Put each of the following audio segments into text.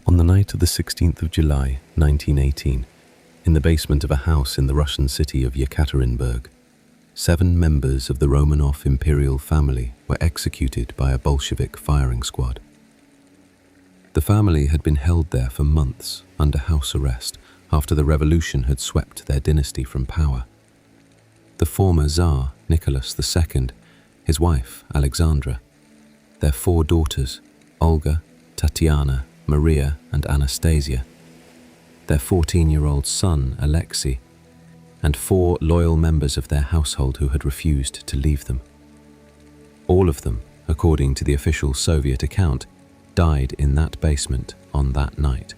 On the night of the 16th of July, 1918, in the basement of a house in the Russian city of Yekaterinburg, 7 members of the Romanov imperial family were executed by a Bolshevik firing squad. The family had been held there for months under house arrest after the revolution had swept their dynasty from power. The former Tsar Nicholas II, his wife Alexandra, their 4 daughters, Olga, Tatiana, Maria and Anastasia, their 14-year-old son Alexei, and 4 loyal members of their household who had refused to leave them. All of them, according to the official Soviet account, died in that basement on that night.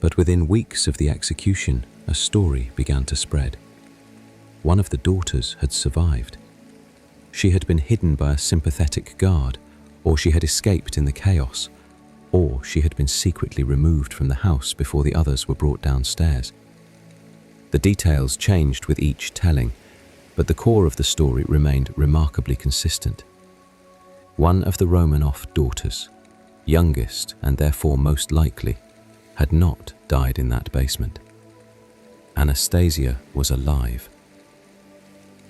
But within weeks of the execution, a story began to spread. One of the daughters had survived. She had been hidden by a sympathetic guard, or she had escaped in the chaos, or she had been secretly removed from the house before the others were brought downstairs. The details changed with each telling, but the core of the story remained remarkably consistent. One of the Romanov daughters, youngest and therefore most likely, had not died in that basement. Anastasia was alive.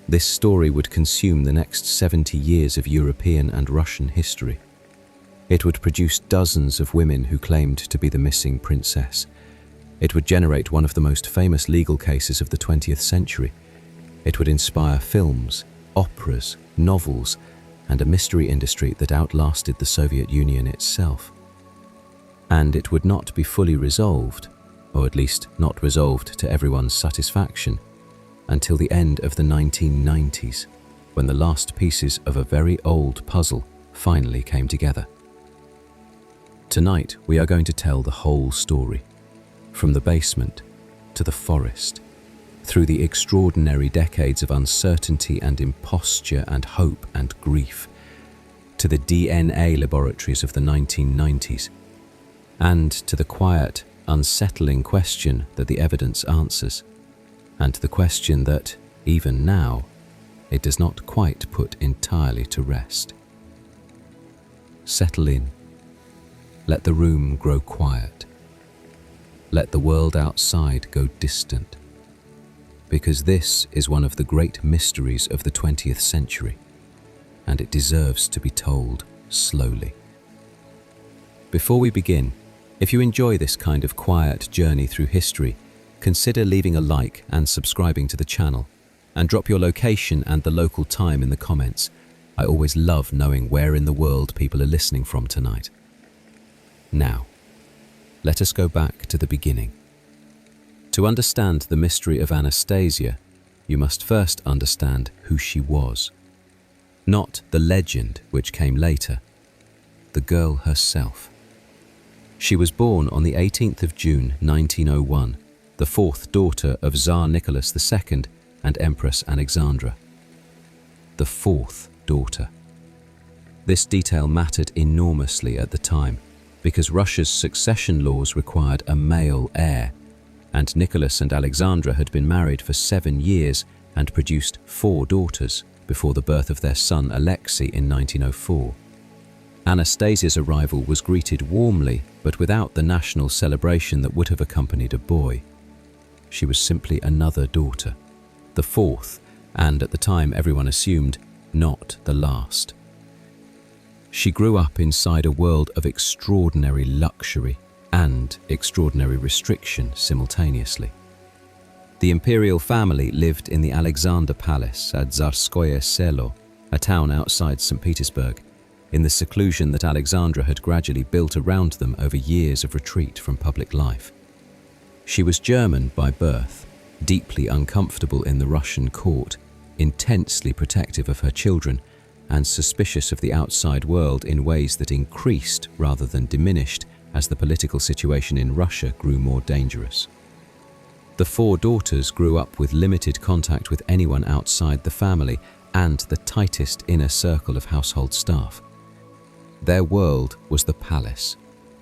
This story would consume the next 70 years of European and Russian history. It would produce dozens of women who claimed to be the missing princess. It would generate one of the most famous legal cases of the 20th century. It would inspire films, operas, novels, and a mystery industry that outlasted the Soviet Union itself. And it would not be fully resolved, or at least not resolved to everyone's satisfaction, until the end of the 1990s, when the last pieces of a very old puzzle finally came together. Tonight, we are going to tell the whole story, from the basement to the forest, through the extraordinary decades of uncertainty and imposture and hope and grief, to the DNA laboratories of the 1990s, and to the quiet, unsettling question that the evidence answers, and the question that, even now, it does not quite put entirely to rest. Settle in. Let the room grow quiet. Let the world outside go distant. Because this is one of the great mysteries of the 20th century, and it deserves to be told slowly. Before we begin, if you enjoy this kind of quiet journey through history, consider leaving a like and subscribing to the channel, and drop your location and the local time in the comments. I always love knowing where in the world people are listening from tonight. Now, let us go back to the beginning. To understand the mystery of Anastasia, you must first understand who she was. Not the legend which came later, the girl herself. She was born on the 18th of June 1901, the 4th daughter of Tsar Nicholas II and Empress Alexandra. The 4th daughter. This detail mattered enormously at the time, because Russia's succession laws required a male heir, and Nicholas and Alexandra had been married for 7 years and produced 4 daughters before the birth of their son Alexei in 1904. Anastasia's arrival was greeted warmly, but without the national celebration that would have accompanied a boy. She was simply another daughter, the 4th, and at the time everyone assumed, not the last. She grew up inside a world of extraordinary luxury and extraordinary restriction simultaneously. The imperial family lived in the Alexander Palace at Tsarskoye Selo, a town outside St. Petersburg, in the seclusion that Alexandra had gradually built around them over years of retreat from public life. She was German by birth, deeply uncomfortable in the Russian court, intensely protective of her children, and suspicious of the outside world in ways that increased rather than diminished as the political situation in Russia grew more dangerous. The 4 daughters grew up with limited contact with anyone outside the family and the tightest inner circle of household staff. Their world was the palace,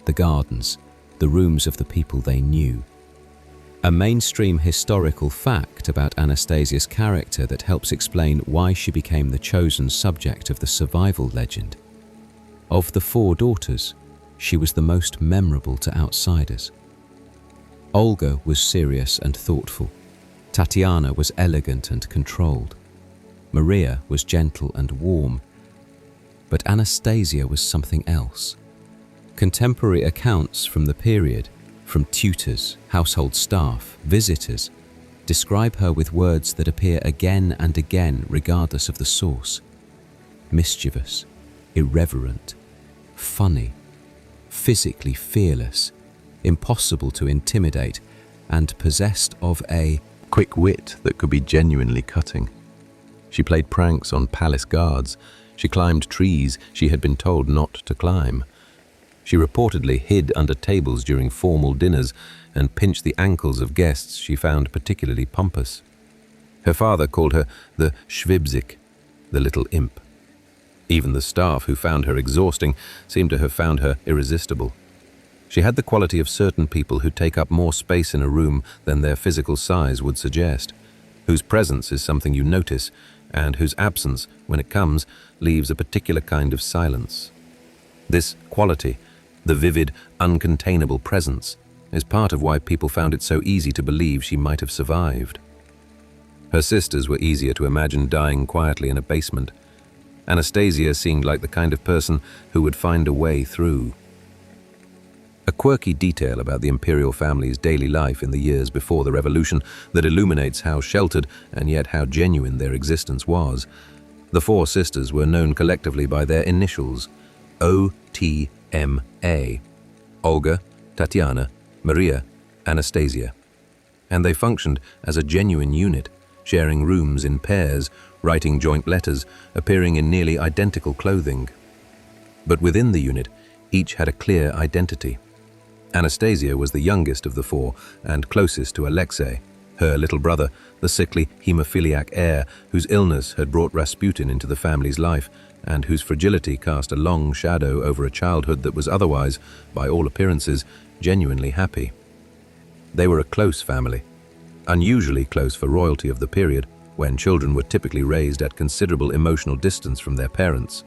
the gardens, the rooms of the people they knew. A mainstream historical fact about Anastasia's character that helps explain why she became the chosen subject of the survival legend. Of the 4 daughters, she was the most memorable to outsiders. Olga was serious and thoughtful. Tatiana was elegant and controlled. Maria was gentle and warm. But Anastasia was something else. Contemporary accounts from the period, from tutors, household staff, visitors, describe her with words that appear again and again regardless of the source. Mischievous, irreverent, funny, physically fearless, impossible to intimidate, and possessed of a quick wit that could be genuinely cutting. She played pranks on palace guards. She climbed trees she had been told not to climb. She reportedly hid under tables during formal dinners and pinched the ankles of guests she found particularly pompous. Her father called her the Schwibzik, the little imp. Even the staff who found her exhausting seemed to have found her irresistible. She had the quality of certain people who take up more space in a room than their physical size would suggest, whose presence is something you notice, and whose absence, when it comes, leaves a particular kind of silence. This quality, the vivid, uncontainable presence, is part of why people found it so easy to believe she might have survived. Her sisters were easier to imagine dying quietly in a basement. Anastasia seemed like the kind of person who would find a way through. A quirky detail about the imperial family's daily life in the years before the revolution that illuminates how sheltered and yet how genuine their existence was. The four sisters were known collectively by their initials, OTMA: Olga, Tatiana, Maria, Anastasia. And they functioned as a genuine unit, sharing rooms in pairs, writing joint letters, appearing in nearly identical clothing. But within the unit, each had a clear identity. Anastasia was the youngest of the four and closest to Alexei, her little brother, the sickly hemophiliac heir whose illness had brought Rasputin into the family's life and whose fragility cast a long shadow over a childhood that was otherwise, by all appearances, genuinely happy. They were a close family, unusually close for royalty of the period, when children were typically raised at considerable emotional distance from their parents.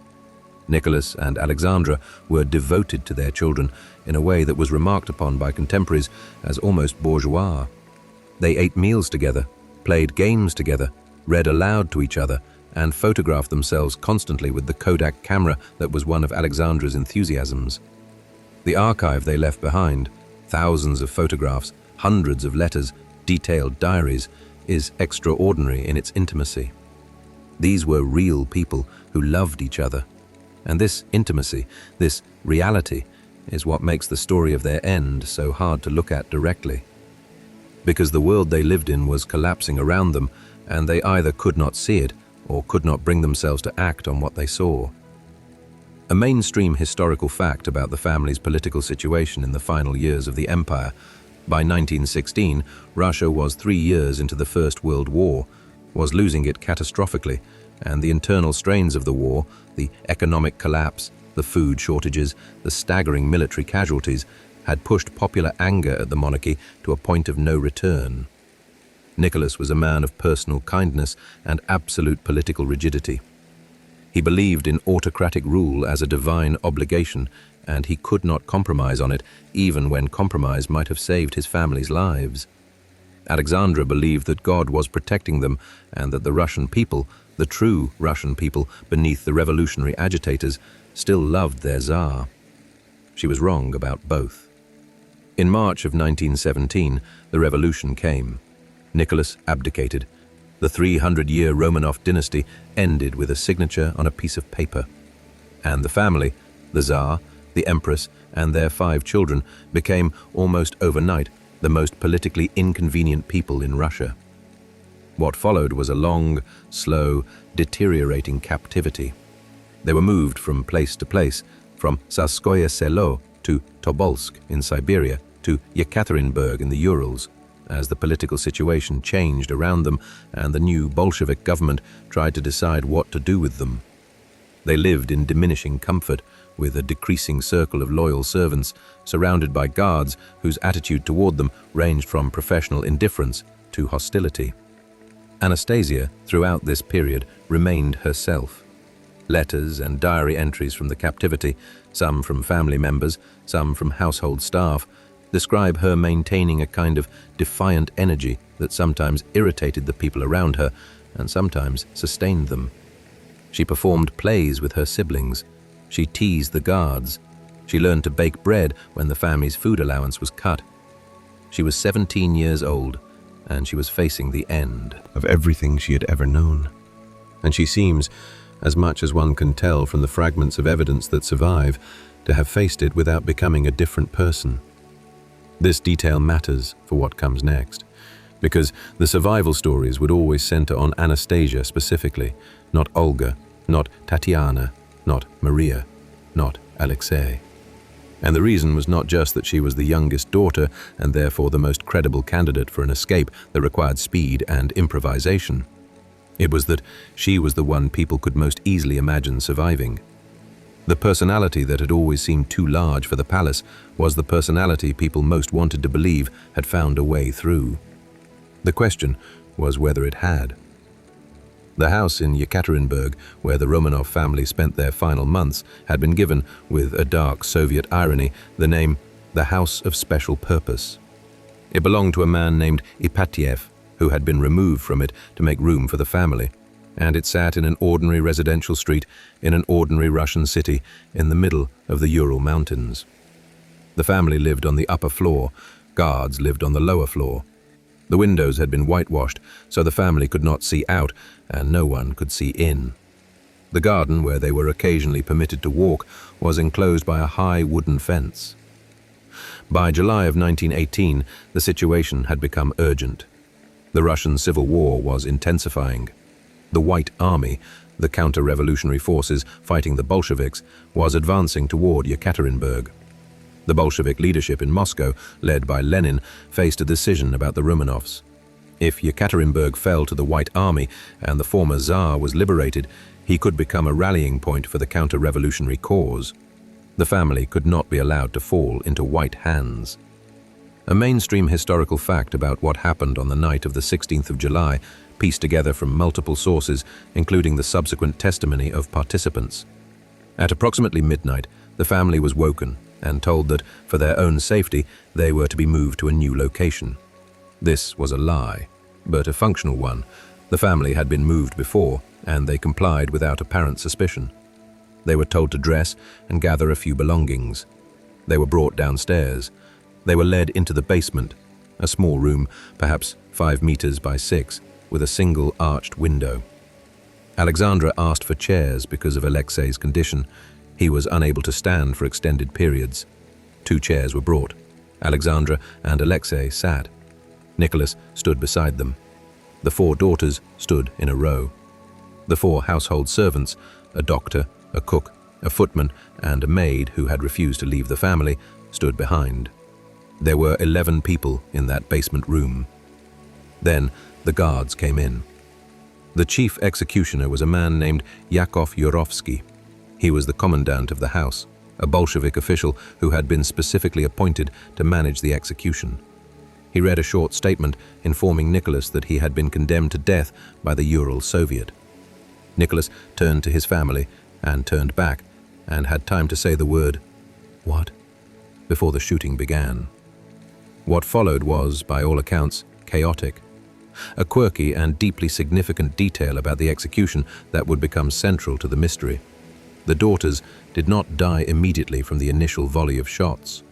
Nicholas and Alexandra were devoted to their children in a way that was remarked upon by contemporaries as almost bourgeois. They ate meals together, played games together, read aloud to each other, and photographed themselves constantly with the Kodak camera that was one of Alexandra's enthusiasms. The archive they left behind, thousands of photographs, hundreds of letters, detailed diaries, is extraordinary in its intimacy. These were real people who loved each other. And this intimacy, this reality, is what makes the story of their end so hard to look at directly. Because the world they lived in was collapsing around them, and they either could not see it or could not bring themselves to act on what they saw. A mainstream historical fact about the family's political situation in the final years of the empire: by 1916, Russia was 3 years into the First World War, was losing it catastrophically, and the internal strains of the war, the economic collapse, the food shortages, the staggering military casualties, had pushed popular anger at the monarchy to a point of no return. Nicholas was a man of personal kindness and absolute political rigidity. He believed in autocratic rule as a divine obligation, and he could not compromise on it, even when compromise might have saved his family's lives. Alexandra believed that God was protecting them and that the Russian people, the true Russian people beneath the revolutionary agitators, still loved their Tsar. She was wrong about both. In March of 1917, the revolution came. Nicholas abdicated. The 300-year Romanov dynasty ended with a signature on a piece of paper. And the family, the Tsar, the Empress, and their 5 children, became, almost overnight, the most politically inconvenient people in Russia. What followed was a long, slow, deteriorating captivity. They were moved from place to place, from Tsarskoye Selo to Tobolsk in Siberia to Yekaterinburg in the Urals, as the political situation changed around them and the new Bolshevik government tried to decide what to do with them. They lived in diminishing comfort, with a decreasing circle of loyal servants, surrounded by guards whose attitude toward them ranged from professional indifference to hostility. Anastasia, throughout this period, remained herself. Letters and diary entries from the captivity, some from family members, some from household staff, describe her maintaining a kind of defiant energy that sometimes irritated the people around her and sometimes sustained them. She performed plays with her siblings. She teased the guards. She learned to bake bread when the family's food allowance was cut. She was 17 years old, and she was facing the end of everything she had ever known. And she seems, as much as one can tell from the fragments of evidence that survive, to have faced it without becoming a different person. This detail matters for what comes next, because the survival stories would always center on Anastasia specifically, not Olga, not Tatiana, not Maria, not Alexei. And the reason was not just that she was the youngest daughter and therefore the most credible candidate for an escape that required speed and improvisation. It was that she was the one people could most easily imagine surviving. The personality that had always seemed too large for the palace was the personality people most wanted to believe had found a way through. The question was whether it had. The house in Yekaterinburg, where the Romanov family spent their final months, had been given, with a dark Soviet irony, the name the House of Special Purpose. It belonged to a man named Ipatiev, who had been removed from it to make room for the family, and it sat in an ordinary residential street in an ordinary Russian city in the middle of the Ural Mountains. The family lived on the upper floor, guards lived on the lower floor. The windows had been whitewashed, so the family could not see out, and no one could see in. The garden, where they were occasionally permitted to walk, was enclosed by a high wooden fence. By July of 1918, the situation had become urgent. The Russian Civil War was intensifying. The White Army, the counter-revolutionary forces fighting the Bolsheviks, was advancing toward Yekaterinburg. The Bolshevik leadership in Moscow, led by Lenin, faced a decision about the Romanovs. If Yekaterinburg fell to the White Army and the former Tsar was liberated, he could become a rallying point for the counter-revolutionary cause. The family could not be allowed to fall into white hands. A mainstream historical fact about what happened on the night of the 16th of July, pieced together from multiple sources, including the subsequent testimony of participants. At approximately midnight, the family was woken and told that, for their own safety, they were to be moved to a new location. This was a lie, but a functional one. The family had been moved before, and they complied without apparent suspicion. They were told to dress and gather a few belongings. They were brought downstairs. They were led into the basement, a small room, perhaps 5 meters by 6, with a single arched window. Alexandra asked for chairs because of Alexei's condition. He was unable to stand for extended periods. 2 chairs were brought. Alexandra and Alexei sat. Nicholas stood beside them. The 4 daughters stood in a row. The 4 household servants, a doctor, a cook, a footman, and a maid who had refused to leave the family, stood behind. There were 11 people in that basement room. Then the guards came in. The chief executioner was a man named Yakov Yurovsky. He was the commandant of the house, a Bolshevik official who had been specifically appointed to manage the execution. He read a short statement informing Nicholas that he had been condemned to death by the Ural Soviet. Nicholas turned to his family and turned back and had time to say the word, "What?" before the shooting began. What followed was, by all accounts, chaotic. A quirky and deeply significant detail about the execution that would become central to the mystery. The daughters did not die immediately from the initial volley of shots.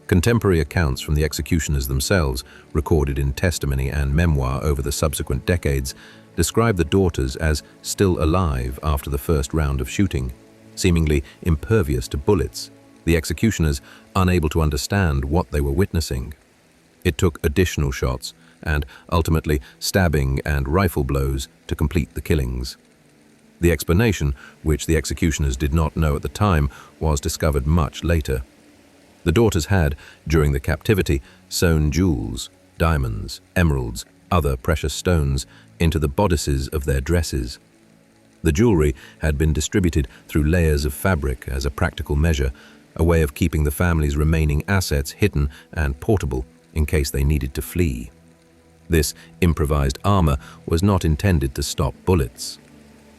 Contemporary accounts from the executioners themselves, recorded in testimony and memoir over the subsequent decades, describe the daughters as still alive after the first round of shooting, seemingly impervious to bullets, the executioners unable to understand what they were witnessing. It took additional shots and, ultimately, stabbing and rifle blows to complete the killings. The explanation, which the executioners did not know at the time, was discovered much later. The daughters had, during the captivity, sewn jewels, diamonds, emeralds, other precious stones, into the bodices of their dresses. The jewelry had been distributed through layers of fabric as a practical measure, a way of keeping the family's remaining assets hidden and portable in case they needed to flee. This improvised armor was not intended to stop bullets.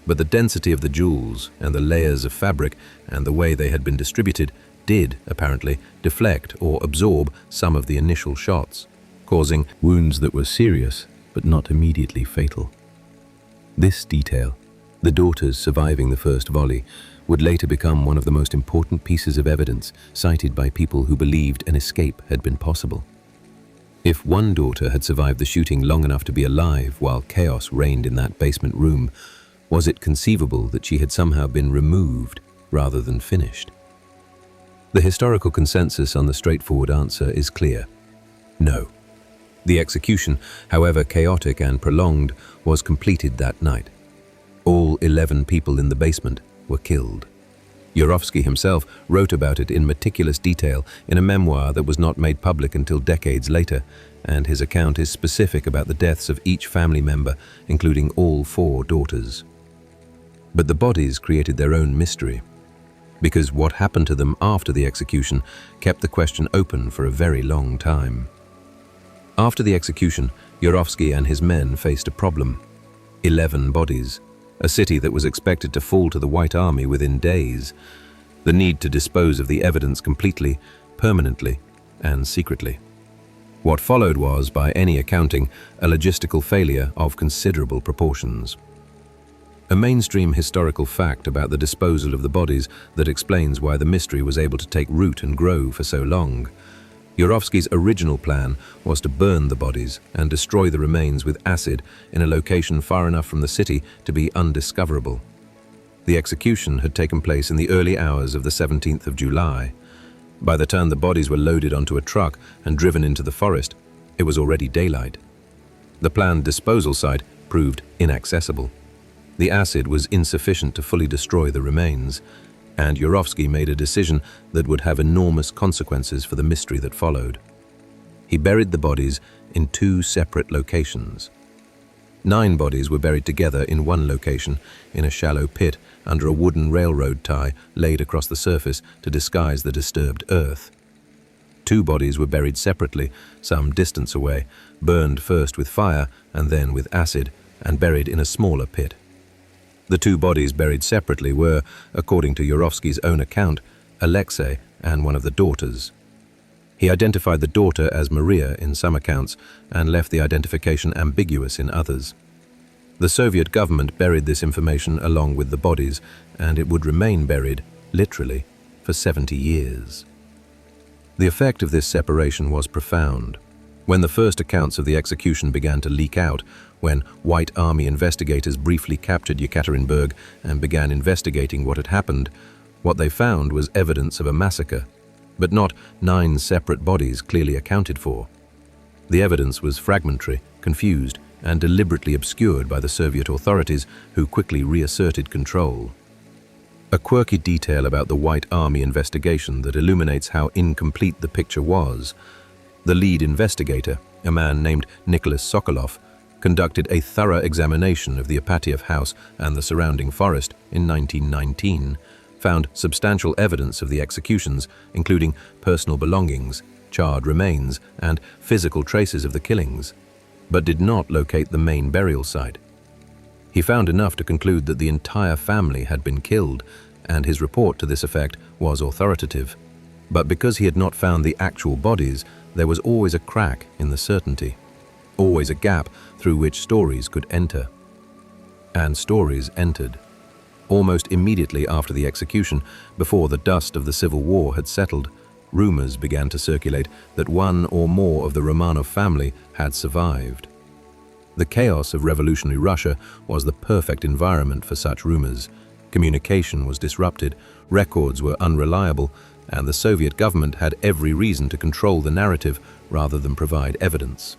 But the density of the jewels and the layers of fabric and the way they had been distributed did, apparently, deflect or absorb some of the initial shots, causing wounds that were serious but not immediately fatal. This detail, the daughters surviving the first volley, would later become one of the most important pieces of evidence cited by people who believed an escape had been possible. If one daughter had survived the shooting long enough to be alive while chaos reigned in that basement room, was it conceivable that she had somehow been removed rather than finished? The historical consensus on the straightforward answer is clear: no. The execution, however chaotic and prolonged, was completed that night. All 11 people in the basement were killed. Yurovsky himself wrote about it in meticulous detail in a memoir that was not made public until decades later, and his account is specific about the deaths of each family member, including all 4 daughters. But the bodies created their own mystery, because what happened to them after the execution kept the question open for a very long time. After the execution, Yurovsky and his men faced a problem: 11 bodies, a city that was expected to fall to the White Army within days, the need to dispose of the evidence completely, permanently, and secretly. What followed was, by any accounting, a logistical failure of considerable proportions. A mainstream historical fact about the disposal of the bodies that explains why the mystery was able to take root and grow for so long. Yurovsky's original plan was to burn the bodies and destroy the remains with acid in a location far enough from the city to be undiscoverable. The execution had taken place in the early hours of the 17th of July. By the time the bodies were loaded onto a truck and driven into the forest, it was already daylight. The planned disposal site proved inaccessible. The acid was insufficient to fully destroy the remains, and Yurovsky made a decision that would have enormous consequences for the mystery that followed. He buried the bodies in 2 separate locations. 9 bodies were buried together in one location, in a shallow pit under a wooden railroad tie laid across the surface to disguise the disturbed earth. 2 bodies were buried separately, some distance away, burned first with fire and then with acid, and buried in a smaller pit. The 2 bodies buried separately were, according to Yurovsky's own account, Alexei and one of the daughters. He identified the daughter as Maria in some accounts and left the identification ambiguous in others. The Soviet government buried this information along with the bodies, and it would remain buried, literally, for 70 years. The effect of this separation was profound. When the first accounts of the execution began to leak out, when White Army investigators briefly captured Yekaterinburg and began investigating what had happened, what they found was evidence of a massacre, but not 9 separate bodies clearly accounted for. The evidence was fragmentary, confused, and deliberately obscured by the Soviet authorities, who quickly reasserted control. A quirky detail about the White Army investigation that illuminates how incomplete the picture was: the lead investigator, a man named Nicholas Sokolov, conducted a thorough examination of the Apatiev house and the surrounding forest in 1919, found substantial evidence of the executions, including personal belongings, charred remains, and physical traces of the killings, but did not locate the main burial site. He found enough to conclude that the entire family had been killed, and his report to this effect was authoritative. But because he had not found the actual bodies, there was always a crack in the certainty, always a gap through which stories could enter. And stories entered. Almost immediately after the execution, before the dust of the Civil War had settled, rumors began to circulate that one or more of the Romanov family had survived. The chaos of revolutionary Russia was the perfect environment for such rumors. Communication was disrupted, records were unreliable, and the Soviet government had every reason to control the narrative rather than provide evidence.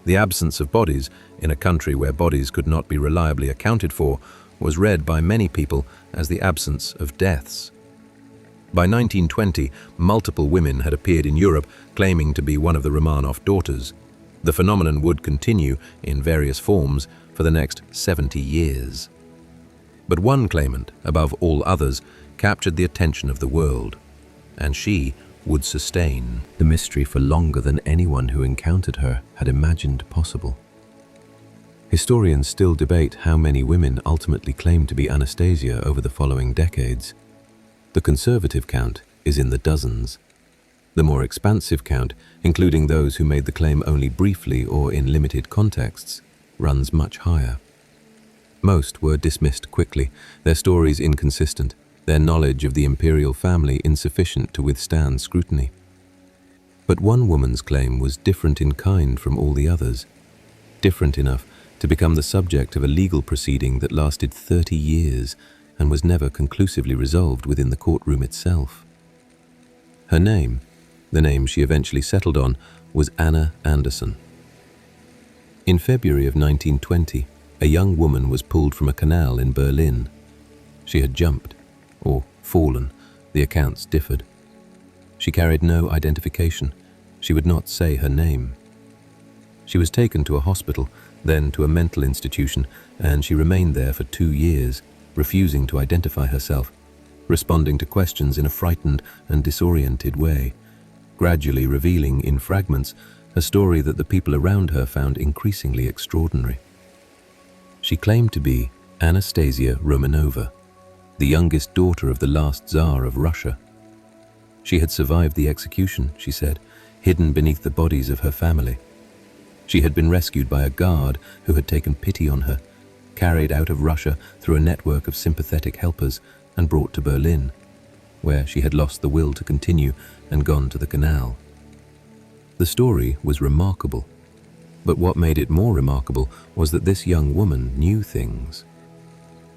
The absence of bodies, in a country where bodies could not be reliably accounted for, was read by many people as the absence of deaths. By 1920, multiple women had appeared in Europe claiming to be one of the Romanov daughters. The phenomenon would continue, in various forms, for the next 70 years. But one claimant, above all others, captured the attention of the world, and she would sustain the mystery for longer than anyone who encountered her had imagined possible. Historians still debate how many women ultimately claimed to be Anastasia over the following decades. The conservative count is in the dozens. The more expansive count, including those who made the claim only briefly or in limited contexts, runs much higher. Most were dismissed quickly, their stories inconsistent, their knowledge of the imperial family insufficient to withstand scrutiny. But one woman's claim was different in kind from all the others, different enough to become the subject of a legal proceeding that lasted 30 years and was never conclusively resolved within the courtroom itself. Her name, the name she eventually settled on, was Anna Anderson. In February of 1920, a young woman was pulled from a canal in Berlin. She had jumped, or fallen, the accounts differed. She carried no identification. She would not say her name. She was taken to a hospital, then to a mental institution, and she remained there for 2 years, refusing to identify herself, responding to questions in a frightened and disoriented way, gradually revealing in fragments a story that the people around her found increasingly extraordinary. She claimed to be Anastasia Romanova, the youngest daughter of the last Tsar of Russia. She had survived the execution, she said, hidden beneath the bodies of her family. She had been rescued by a guard who had taken pity on her, carried out of Russia through a network of sympathetic helpers and brought to Berlin, where she had lost the will to continue and gone to the canal. The story was remarkable, but what made it more remarkable was that this young woman knew things.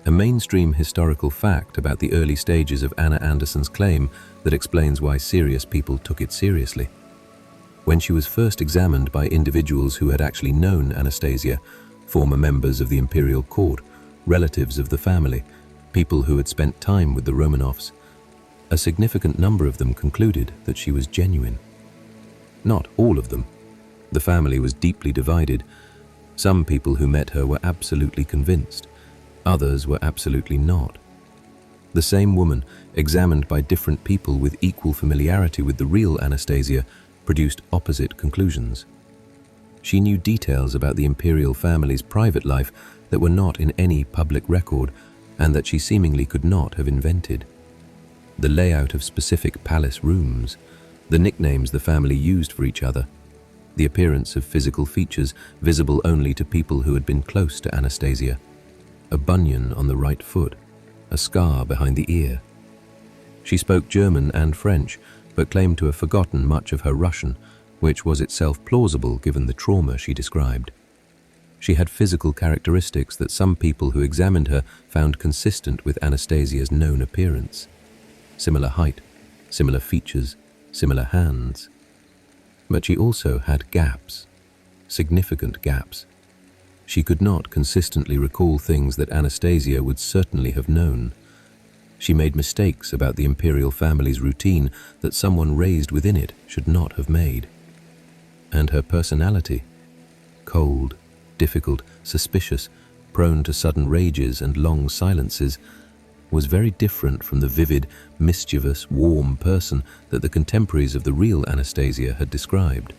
A mainstream historical fact about the early stages of Anna Anderson's claim that explains why serious people took it seriously. When she was first examined by individuals who had actually known Anastasia, former members of the imperial court, relatives of the family, people who had spent time with the Romanovs, a significant number of them concluded that she was genuine. Not all of them. The family was deeply divided. Some people who met her were absolutely convinced. Others were absolutely not. The same woman, examined by different people with equal familiarity with the real Anastasia, produced opposite conclusions. She knew details about the imperial family's private life that were not in any public record and that she seemingly could not have invented. The layout of specific palace rooms, the nicknames the family used for each other, the appearance of physical features visible only to people who had been close to Anastasia, a bunion on the right foot, a scar behind the ear. She spoke German and French, but claimed to have forgotten much of her Russian, which was itself plausible given the trauma she described. She had physical characteristics that some people who examined her found consistent with Anastasia's known appearance. Similar height, similar features, similar hands. But she also had gaps, significant gaps. She could not consistently recall things that Anastasia would certainly have known. She made mistakes about the imperial family's routine that someone raised within it should not have made. And her personality, cold, difficult, suspicious, prone to sudden rages and long silences, was very different from the vivid, mischievous, warm person that the contemporaries of the real Anastasia had described.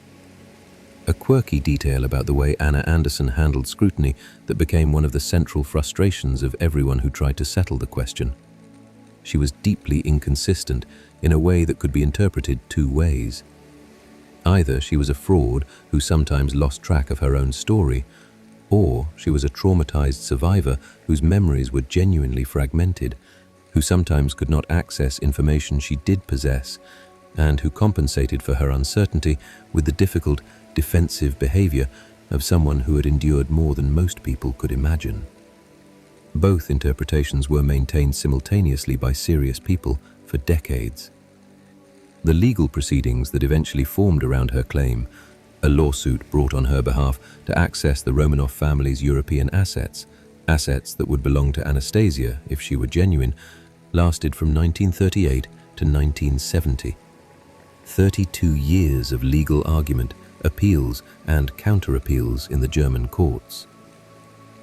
A quirky detail about the way Anna Anderson handled scrutiny that became one of the central frustrations of everyone who tried to settle the question. She was deeply inconsistent in a way that could be interpreted 2 ways. Either she was a fraud who sometimes lost track of her own story, or she was a traumatized survivor whose memories were genuinely fragmented, who sometimes could not access information she did possess, and who compensated for her uncertainty with the difficult, defensive behavior of someone who had endured more than most people could imagine. Both interpretations were maintained simultaneously by serious people for decades. The legal proceedings that eventually formed around her claim, a lawsuit brought on her behalf to access the Romanov family's European assets that would belong to Anastasia if she were genuine, lasted from 1938 to 1970. 32 years of legal argument, appeals and counter-appeals in the German courts.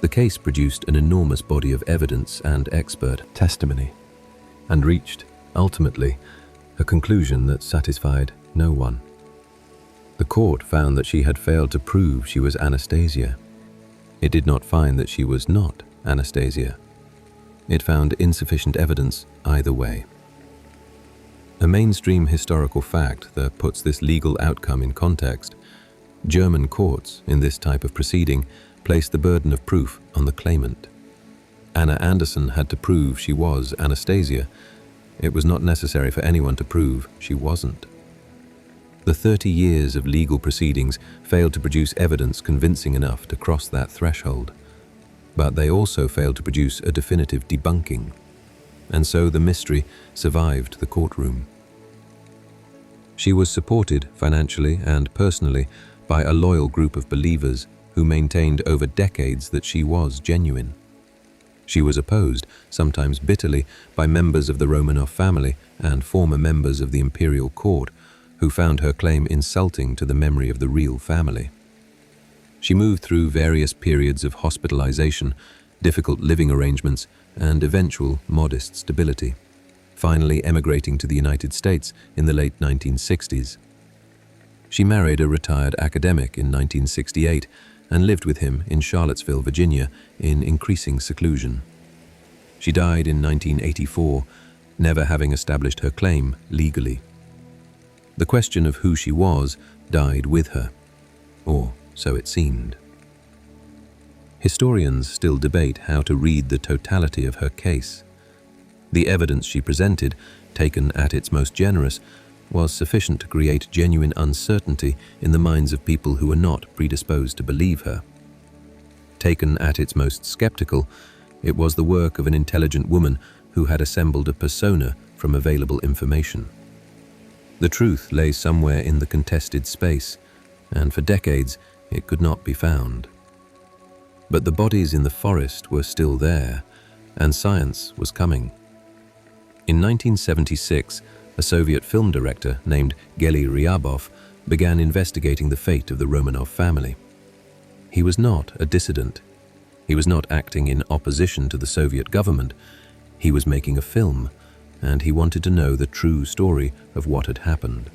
The case produced an enormous body of evidence and expert testimony, and reached, ultimately, a conclusion that satisfied no one. The court found that she had failed to prove she was Anastasia. It did not find that she was not Anastasia. It found insufficient evidence either way. A mainstream historical fact that puts this legal outcome in context: German courts, in this type of proceeding, placed the burden of proof on the claimant. Anna Anderson had to prove she was Anastasia. It was not necessary for anyone to prove she wasn't. The 30 years of legal proceedings failed to produce evidence convincing enough to cross that threshold. But they also failed to produce a definitive debunking. And so the mystery survived the courtroom. She was supported financially and personally by a loyal group of believers who maintained over decades that she was genuine. She was opposed, sometimes bitterly, by members of the Romanov family and former members of the Imperial Court, who found her claim insulting to the memory of the real family. She moved through various periods of hospitalization, difficult living arrangements, and eventual modest stability, finally emigrating to the United States in the late 1960s. She married a retired academic in 1968 and lived with him in Charlottesville, Virginia, in increasing seclusion. She died in 1984, never having established her claim legally. The question of who she was died with her, or so it seemed. Historians still debate how to read the totality of her case. The evidence she presented, taken at its most generous, was sufficient to create genuine uncertainty in the minds of people who were not predisposed to believe her. Taken at its most skeptical, it was the work of an intelligent woman who had assembled a persona from available information. The truth lay somewhere in the contested space, and for decades it could not be found. But the bodies in the forest were still there, and science was coming. In 1976, a Soviet film director named Geli Ryabov began investigating the fate of the Romanov family. He was not a dissident. He was not acting in opposition to the Soviet government. He was making a film, and he wanted to know the true story of what had happened.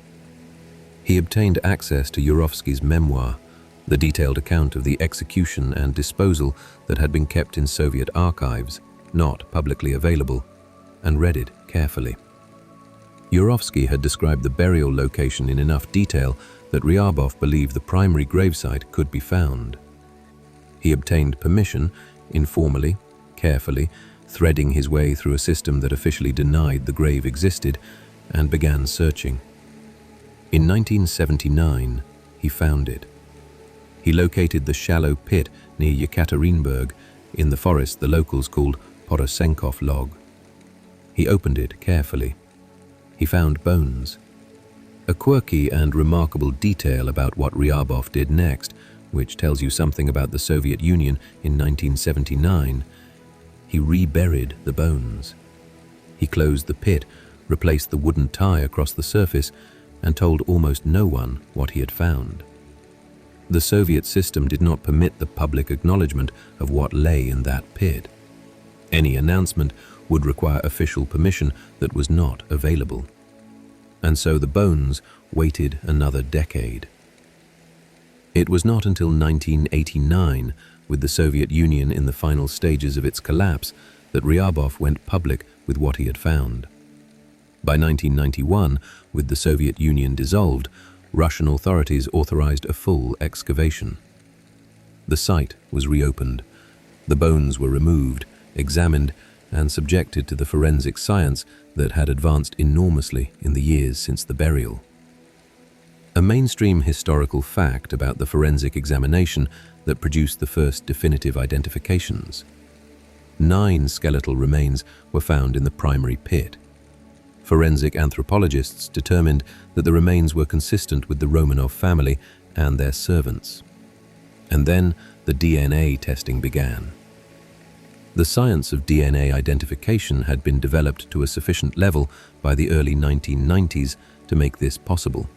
He obtained access to Yurovsky's memoir, the detailed account of the execution and disposal that had been kept in Soviet archives, not publicly available, and read it carefully. Yurovsky had described the burial location in enough detail that Ryabov believed the primary gravesite could be found. He obtained permission, informally, carefully, threading his way through a system that officially denied the grave existed, and began searching. In 1979, he found it. He located the shallow pit near Yekaterinburg in the forest the locals called Porosenkov Log. He opened it carefully. He found bones. A quirky and remarkable detail about what Ryabov did next, which tells you something about the Soviet Union in 1979, he reburied the bones. He closed the pit, replaced the wooden tie across the surface, and told almost no one what he had found. The Soviet system did not permit the public acknowledgement of what lay in that pit. Any announcement would require official permission that was not available. And so the bones waited another decade. It was not until 1989, with the Soviet Union in the final stages of its collapse, that Ryabov went public with what he had found. By 1991, with the Soviet Union dissolved, Russian authorities authorized a full excavation. The site was reopened. The bones were removed, examined, and subjected to the forensic science that had advanced enormously in the years since the burial. A mainstream historical fact about the forensic examination that produced the first definitive identifications. 9 skeletal remains were found in the primary pit. Forensic anthropologists determined that the remains were consistent with the Romanov family and their servants. And then the DNA testing began. The science of DNA identification had been developed to a sufficient level by the early 1990s to make this possible.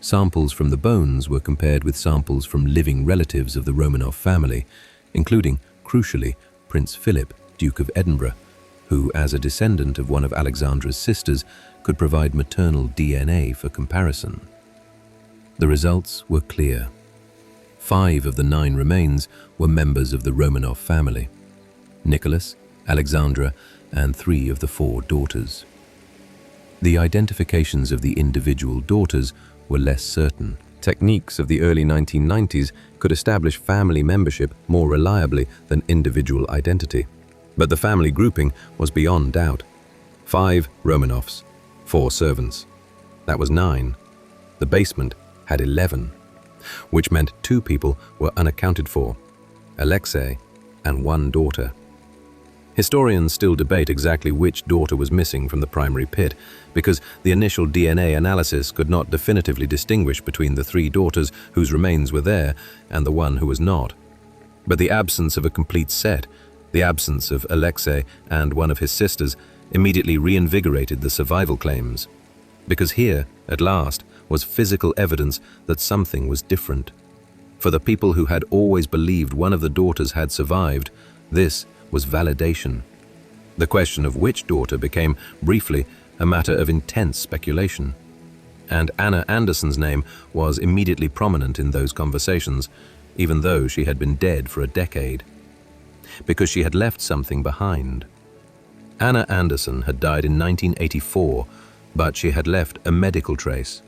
Samples from the bones were compared with samples from living relatives of the Romanov family, including, crucially, Prince Philip, Duke of Edinburgh, who, as a descendant of one of Alexandra's sisters, could provide maternal DNA for comparison. The results were clear. 5 of the 9 remains were members of the Romanov family: Nicholas, Alexandra, and 3 of the 4 daughters. The identifications of the individual daughters were less certain. Techniques of the early 1990s could establish family membership more reliably than individual identity. But the family grouping was beyond doubt. 5 Romanovs, 4 servants. That was 9. The basement had 11, which meant 2 people were unaccounted for: Alexei and 1 daughter. Historians still debate exactly which daughter was missing from the primary pit, because the initial DNA analysis could not definitively distinguish between the 3 daughters whose remains were there and the one who was not. But the absence of a complete set, the absence of Alexei and one of his sisters, immediately reinvigorated the survival claims. Because here, at last, was physical evidence that something was different. For the people who had always believed one of the daughters had survived, this was validation. The question of which daughter became, briefly, a matter of intense speculation. And Anna Anderson's name was immediately prominent in those conversations, even though she had been dead for a decade. Because she had left something behind. Anna Anderson had died in 1984, but she had left a medical trace.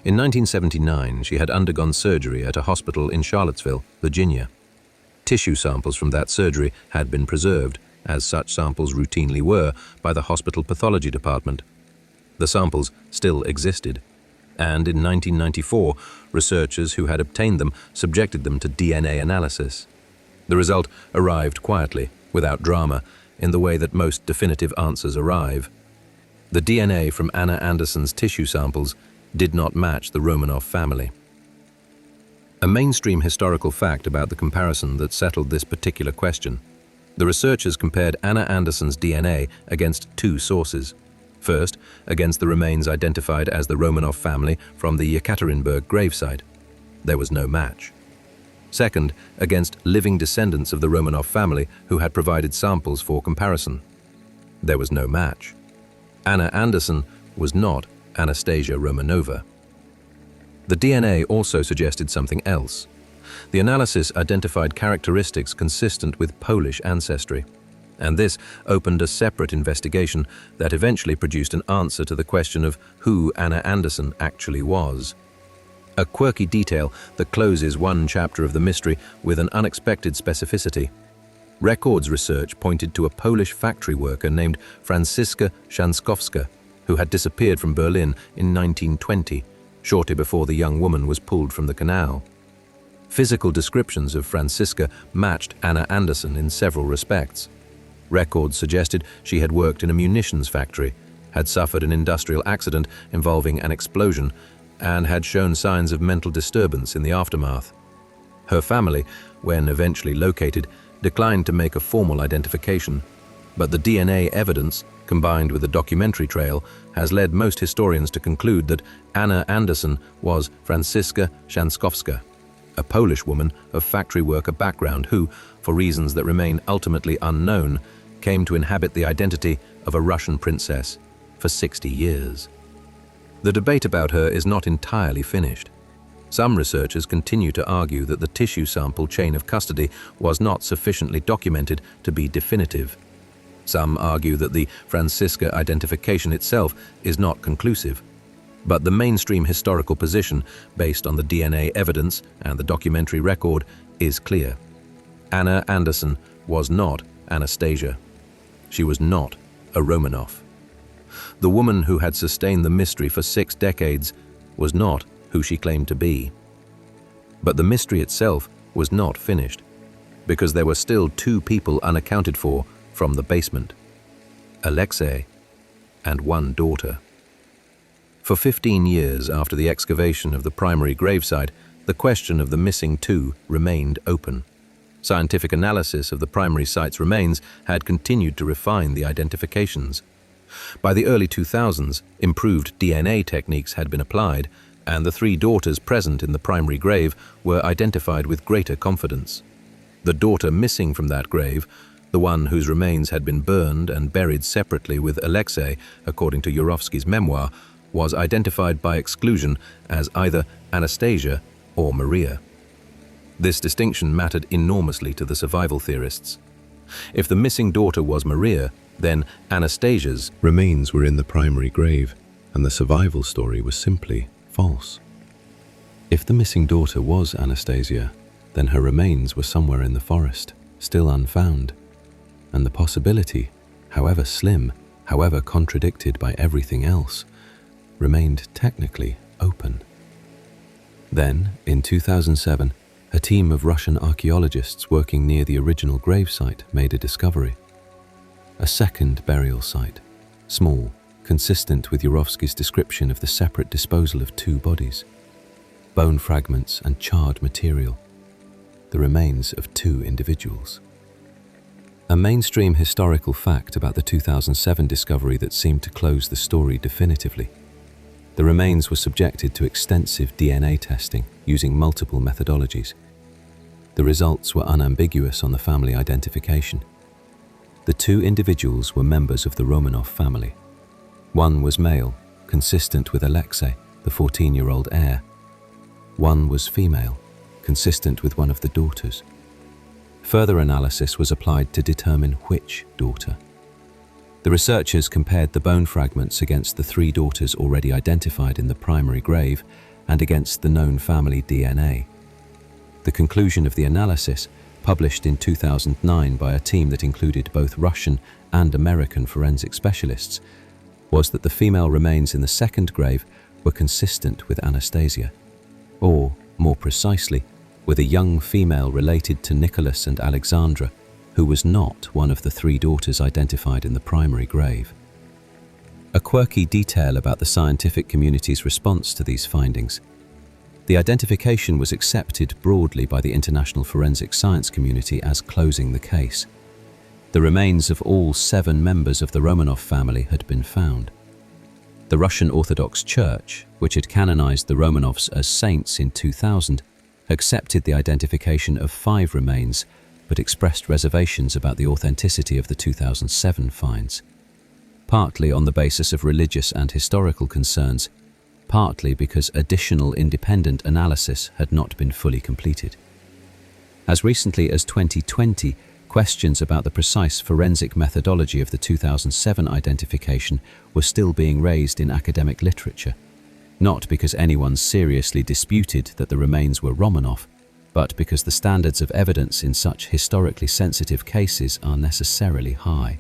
In 1979, she had undergone surgery at a hospital in Charlottesville, Virginia. Tissue samples from that surgery had been preserved, as such samples routinely were, by the hospital pathology department. The samples still existed, and in 1994, researchers who had obtained them subjected them to DNA analysis. The result arrived quietly, without drama, in the way that most definitive answers arrive. The DNA from Anna Anderson's tissue samples did not match the Romanov family. A mainstream historical fact about the comparison that settled this particular question. The researchers compared Anna Anderson's DNA against 2 sources. First, against the remains identified as the Romanov family from the Yekaterinburg gravesite. There was no match. Second, against living descendants of the Romanov family who had provided samples for comparison. There was no match. Anna Anderson was not Anastasia Romanova. The DNA also suggested something else. The analysis identified characteristics consistent with Polish ancestry, and this opened a separate investigation that eventually produced an answer to the question of who Anna Anderson actually was. A quirky detail that closes one chapter of the mystery with an unexpected specificity. Records research pointed to a Polish factory worker named Franciszka Szankowska, who had disappeared from Berlin in 1920, shortly before the young woman was pulled from the canal. Physical descriptions of Franciszka matched Anna Anderson in several respects. Records suggested she had worked in a munitions factory, had suffered an industrial accident involving an explosion, and had shown signs of mental disturbance in the aftermath. Her family, when eventually located, declined to make a formal identification, but the DNA evidence, combined with the documentary trail, has led most historians to conclude that Anna Anderson was Franciszka Szankowska, a Polish woman of factory worker background who, for reasons that remain ultimately unknown, came to inhabit the identity of a Russian princess for 60 years. The debate about her is not entirely finished. Some researchers continue to argue that the tissue sample chain of custody was not sufficiently documented to be definitive. Some argue that the Franciszka identification itself is not conclusive. But the mainstream historical position, based on the DNA evidence and the documentary record, is clear. Anna Anderson was not Anastasia. She was not a Romanov. The woman who had sustained the mystery for 6 decades was not who she claimed to be. But the mystery itself was not finished, because there were still 2 people unaccounted for from the basement: Alexei and 1 daughter. For 15 years after the excavation of the primary gravesite, the question of the missing 2 remained open. Scientific analysis of the primary site's remains had continued to refine the identifications. By the early 2000s, improved DNA techniques had been applied, and the 3 daughters present in the primary grave were identified with greater confidence. The daughter missing from that grave, the one whose remains had been burned and buried separately with Alexei, according to Yurovsky's memoir, was identified by exclusion as either Anastasia or Maria. This distinction mattered enormously to the survival theorists. If the missing daughter was Maria, then Anastasia's remains were in the primary grave, and the survival story was simply false. If the missing daughter was Anastasia, then her remains were somewhere in the forest, still unfound, and the possibility, however slim, however contradicted by everything else, remained technically open. Then, in 2007, a team of Russian archaeologists working near the original gravesite made a discovery. A second burial site, small, consistent with Yurovsky's description of the separate disposal of two bodies, bone fragments and charred material, the remains of two individuals. A mainstream historical fact about the 2007 discovery that seemed to close the story definitively. The remains were subjected to extensive DNA testing using multiple methodologies. The results were unambiguous on the family identification. The two individuals were members of the Romanov family. One was male, consistent with Alexei, the 14-year-old heir. One was female, consistent with one of the daughters. Further analysis was applied to determine which daughter. The researchers compared the bone fragments against the three daughters already identified in the primary grave and against the known family DNA. The conclusion of the analysis, published in 2009 by a team that included both Russian and American forensic specialists, was that the female remains in the second grave were consistent with Anastasia, or, more precisely, with a young female related to Nicholas and Alexandra, who was not one of the three daughters identified in the primary grave. A quirky detail about the scientific community's response to these findings. The identification was accepted broadly by the international forensic science community as closing the case. The remains of all 7 members of the Romanov family had been found. The Russian Orthodox Church, which had canonized the Romanovs as saints in 2000, accepted the identification of 5 remains, but expressed reservations about the authenticity of the 2007 finds, partly on the basis of religious and historical concerns, partly because additional independent analysis had not been fully completed. As recently as 2020, questions about the precise forensic methodology of the 2007 identification were still being raised in academic literature, not because anyone seriously disputed that the remains were Romanov, but because the standards of evidence in such historically sensitive cases are necessarily high.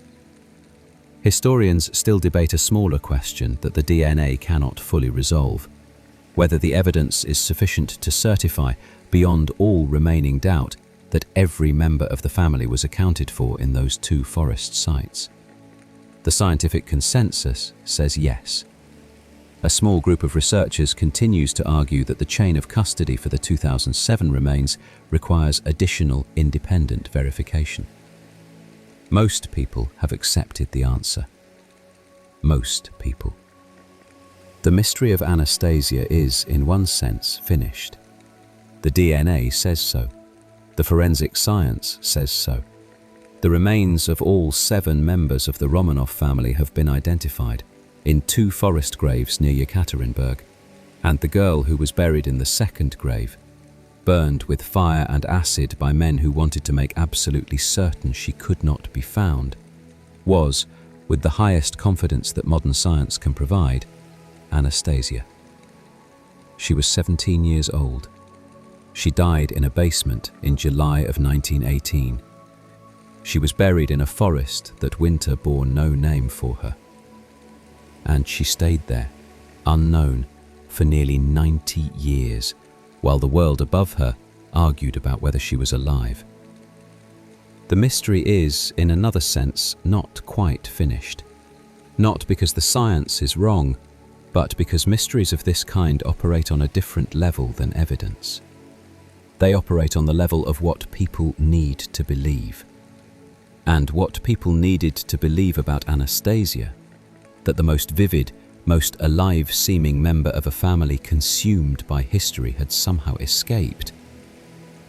Historians still debate a smaller question that the DNA cannot fully resolve: whether the evidence is sufficient to certify, beyond all remaining doubt, that every member of the family was accounted for in those 2 forest sites. The scientific consensus says yes. A small group of researchers continues to argue that the chain of custody for the 2007 remains requires additional independent verification. Most people have accepted the answer. Most people. The mystery of Anastasia is, in one sense, finished. The DNA says so. The forensic science says so. The remains of all 7 members of the Romanov family have been identified in 2 forest graves near Yekaterinburg, and the girl who was buried in the second grave, burned with fire and acid by men who wanted to make absolutely certain she could not be found, was, with the highest confidence that modern science can provide, Anastasia. She was 17 years old. She died in a basement in July of 1918. She was buried in a forest that winter bore no name for her. And she stayed there, unknown, for nearly 90 years, while the world above her argued about whether she was alive. The mystery is, in another sense, not quite finished. Not because the science is wrong, but because mysteries of this kind operate on a different level than evidence. They operate on the level of what people need to believe. And what people needed to believe about Anastasia, that the most vivid, most alive-seeming member of a family consumed by history had somehow escaped,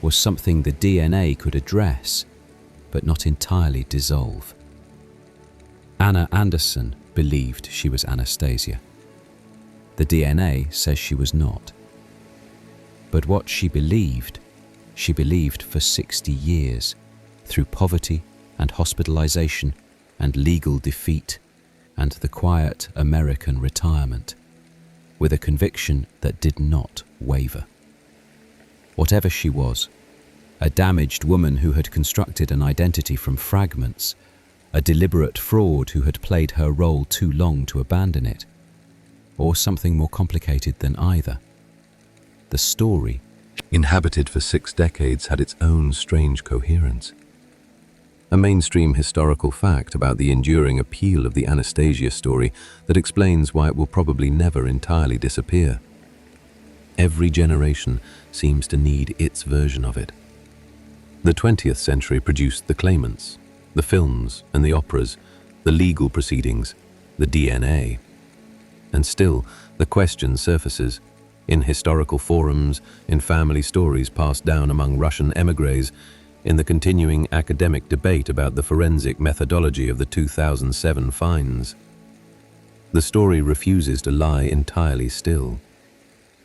was something the DNA could address, but not entirely dissolve. Anna Anderson believed she was Anastasia. The DNA says she was not. But what she believed she believed for 60 years, through poverty and hospitalization and legal defeat and the quiet American retirement, with a conviction that did not waver. Whatever she was, a damaged woman who had constructed an identity from fragments, a deliberate fraud who had played her role too long to abandon it, or something more complicated than either. The story, inhabited for 6 decades, had its own strange coherence. A mainstream historical fact about the enduring appeal of the Anastasia story that explains why it will probably never entirely disappear. Every generation seems to need its version of it. The 20th century produced the Claimants, the films and the operas, the legal proceedings, the DNA. And still, the question surfaces, in historical forums, in family stories passed down among Russian émigrés, in the continuing academic debate about the forensic methodology of the 2007 finds. The story refuses to lie entirely still.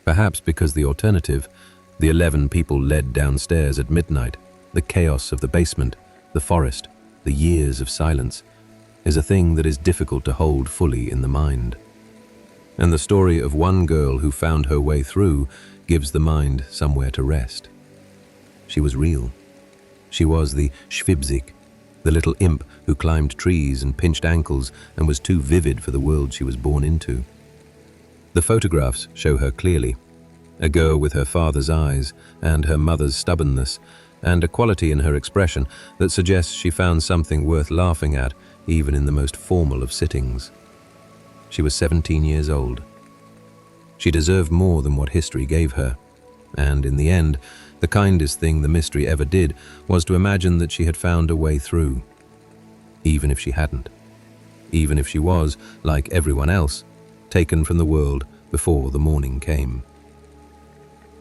Perhaps because the alternative, the 11 people led downstairs at midnight, the chaos of the basement, the forest, the years of silence, is a thing that is difficult to hold fully in the mind. And the story of one girl who found her way through gives the mind somewhere to rest. She was real. She was the Schwibzik, the little imp who climbed trees and pinched ankles and was too vivid for the world she was born into. The photographs show her clearly, a girl with her father's eyes and her mother's stubbornness, and a quality in her expression that suggests she found something worth laughing at even in the most formal of sittings. She was 17 years old. She deserved more than what history gave her, and in the end, the kindest thing the mystery ever did was to imagine that she had found a way through. Even if she hadn't. Even if she was, like everyone else, taken from the world before the morning came.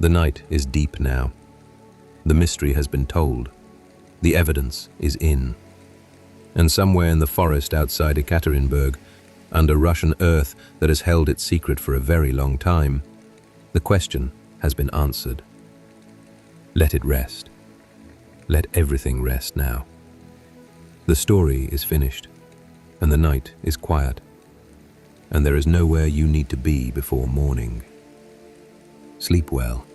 The night is deep now. The mystery has been told. The evidence is in. And somewhere in the forest outside Yekaterinburg, under Russian earth that has held its secret for a very long time, the question has been answered. Let it rest. Let everything rest now. The story is finished, and the night is quiet, and there is nowhere you need to be before morning. Sleep well.